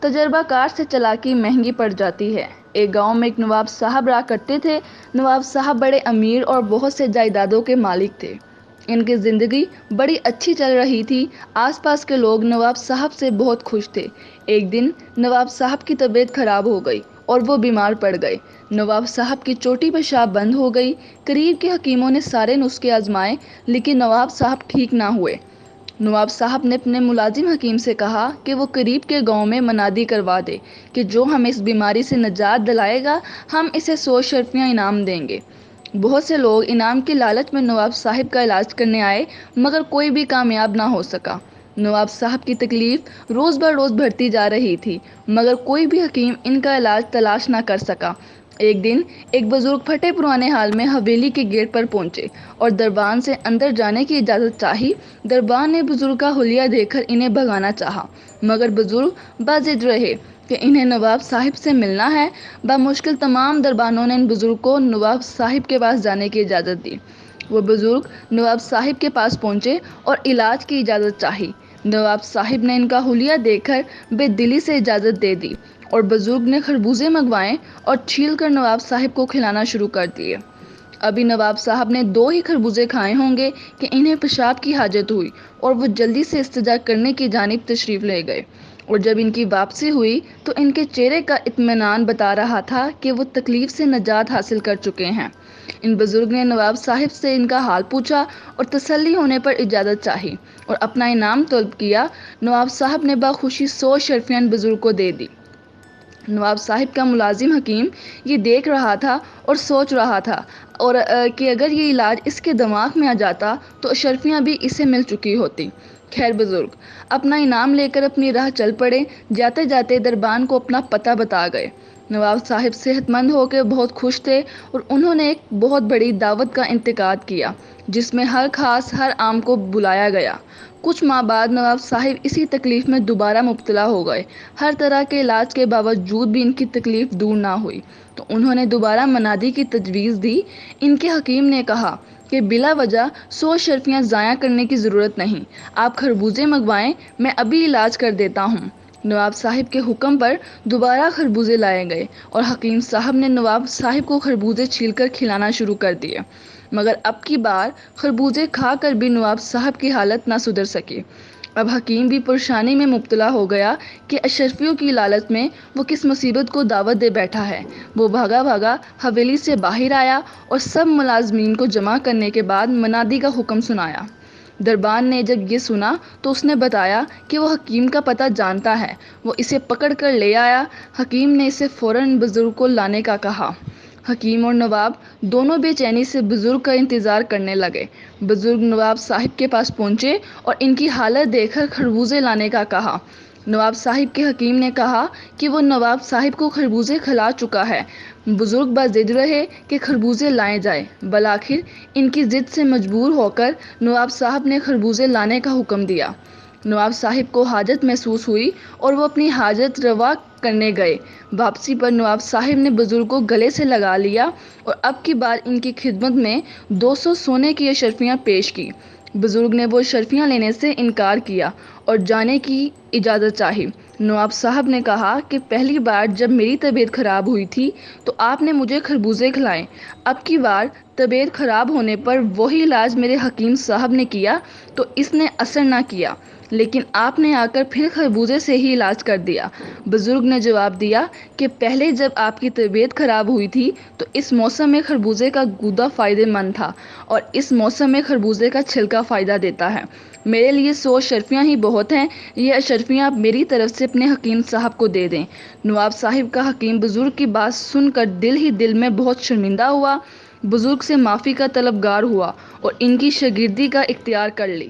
تجربہ کار سے چالاکی مہنگی پڑ جاتی ہے۔ ایک گاؤں میں ایک نواب صاحب رہا کرتے تھے۔ نواب صاحب بڑے امیر اور بہت سے جائیدادوں کے مالک تھے۔ ان کی زندگی بڑی اچھی چل رہی تھی۔ آس پاس کے لوگ نواب صاحب سے بہت خوش تھے۔ ایک دن نواب صاحب کی طبیعت خراب ہو گئی اور وہ بیمار پڑ گئے۔ نواب صاحب کی چوٹی پیشاب بند ہو گئی۔ قریب کے حکیموں نے سارے نسخے آزمائے لیکن نواب صاحب ٹھیک نہ ہوئے۔ نواب صاحب نے اپنے ملازم حکیم سے کہا کہ وہ قریب کے گاؤں میں منادی کروا دے کہ جو ہمیں اس بیماری سے نجات دلائے گا ہم اسے 100 شرفیاں انعام دیں گے۔ بہت سے لوگ انعام کی لالچ میں نواب صاحب کا علاج کرنے آئے مگر کوئی بھی کامیاب نہ ہو سکا۔ نواب صاحب کی تکلیف روز بہ روز بڑھتی جا رہی تھی مگر کوئی بھی حکیم ان کا علاج تلاش نہ کر سکا۔ ایک دن ایک بزرگ پھٹے پرانے حال میں حویلی کے گیٹ پر پہنچے اور دربان سے اندر جانے کی اجازت چاہی۔ دربان نے بزرگ کا حلیہ دیکھ کر انہیں بھگانا چاہا مگر بزرگ باضد رہے کہ انہیں نواب صاحب سے ملنا ہے۔ بمشکل تمام دربانوں نے ان بزرگ کو نواب صاحب کے پاس جانے کی اجازت دی۔ وہ بزرگ نواب صاحب کے پاس پہنچے اور علاج کی اجازت چاہی۔ نواب صاحب نے ان کا حلیہ دیکھ کر بے دلی سے اجازت دے دی اور بزرگ نے خربوزے منگوائے اور چھیل کر نواب صاحب کو کھلانا شروع کر دیے۔ ابھی نواب صاحب نے 2 ہی خربوزے کھائے ہوں گے کہ انہیں پیشاب کی حاجت ہوئی اور وہ جلدی سے استنجا کرنے کی جانب تشریف لے گئے اور جب ان کی واپسی ہوئی تو ان کے چہرے کا اطمینان بتا رہا تھا کہ وہ تکلیف سے نجات حاصل کر چکے ہیں۔ ان بزرگ نے نواب صاحب سے ان کا حال پوچھا اور تسلی ہونے پر اجازت چاہی اور اپنا انعام طلب کیا۔ نواب صاحب نے بخوشی 100 شرفیاں ان بزرگ کو دے دی۔ نواب صاحب کا ملازم حکیم یہ دیکھ رہا تھا اور سوچ رہا تھا اور کہ اگر یہ علاج اس کے دماغ میں آ جاتا تو شرفیاں بھی اسے مل چکی ہوتی۔ خیر بزرگ اپنا انعام لے کر اپنی راہ چل پڑے۔ جاتے جاتے دربان کو اپنا پتہ بتا گئے۔ نواب صاحب صحت مند ہو کے بہت خوش تھے اور انہوں نے ایک بہت بڑی دعوت کا انعقاد کیا جس میں ہر خاص ہر عام کو بلایا گیا۔ کچھ ماہ بعد نواب صاحب اسی تکلیف میں دوبارہ مبتلا ہو گئے۔ ہر طرح کے علاج کے باوجود بھی ان کی تکلیف دور نہ ہوئی تو انہوں نے دوبارہ منادی کی تجویز دی۔ ان کے حکیم نے کہا کہ بلا وجہ 100 شرفیاں ضائع کرنے کی ضرورت نہیں، آپ خربوزے منگوائیں، میں ابھی علاج کر دیتا ہوں۔ نواب صاحب کے حکم پر دوبارہ خربوزے لائے گئے اور حکیم صاحب نے نواب صاحب کو خربوزے چھیل کر کھلانا شروع کر دیے مگر اب کی بار خربوزے کھا کر بھی نواب صاحب کی حالت نہ سدھر سکی۔ اب حکیم بھی پریشانی میں مبتلا ہو گیا کہ اشرفیوں کی لالچ میں وہ کس مصیبت کو دعوت دے بیٹھا ہے۔ وہ بھاگا بھاگا حویلی سے باہر آیا اور سب ملازمین کو جمع کرنے کے بعد منادی کا حکم سنایا۔ دربان نے جب یہ سنا تو اس نے بتایا کہ وہ حکیم کا پتہ جانتا ہے۔ وہ اسے پکڑ کر لے آیا۔ حکیم نے اسے فوراً بزرگ کو لانے کا کہا۔ حکیم اور نواب دونوں بے چینی سے بزرگ کا انتظار کرنے لگے۔ بزرگ نواب صاحب کے پاس پہنچے اور ان کی حالت دیکھ کر خربوزے لانے کا کہا۔ نواب صاحب کے حکیم نے کہا کہ وہ نواب صاحب کو خربوزے کھلا چکا ہے۔ بزرگ باضد رہے کہ خربوزے لائے جائیں۔ بالآخر ان کی ضد سے مجبور ہو کر نواب صاحب نے خربوزے لانے کا حکم دیا۔ نواب صاحب کو حاجت محسوس ہوئی اور وہ اپنی حاجت روا کرنے گئے۔ واپسی پر نواب صاحب نے بزرگ کو گلے سے لگا لیا اور اب کی بار ان کی خدمت میں 200 سونے کی اشرفیاں پیش کی۔ بزرگ نے وہ اشرفیاں لینے سے انکار کیا اور جانے کی اجازت چاہی۔ نواب صاحب نے کہا کہ پہلی بار جب میری طبیعت خراب ہوئی تھی تو آپ نے مجھے خربوزے کھلائے، اب کی بار طبیعت خراب ہونے پر وہی علاج میرے حکیم صاحب نے کیا تو اس نے اثر نہ کیا لیکن آپ نے آ کر پھر خربوزے سے ہی علاج کر دیا۔ بزرگ نے جواب دیا کہ پہلے جب آپ کی طبیعت خراب ہوئی تھی تو اس موسم میں خربوزے کا گودا فائدہ مند تھا اور اس موسم میں خربوزے کا چھلکا فائدہ دیتا ہے۔ میرے لیے 100 اشرفیاں ہی بہت ہیں، یہ اشرفیاں آپ میری طرف سے اپنے حکیم صاحب کو دے دیں۔ نواب صاحب کا حکیم بزرگ کی بات سن کر دل ہی دل میں بہت شرمندہ ہوا، بزرگ سے معافی کا طلبگار ہوا اور ان کی شاگردی کا اختیار کر لی۔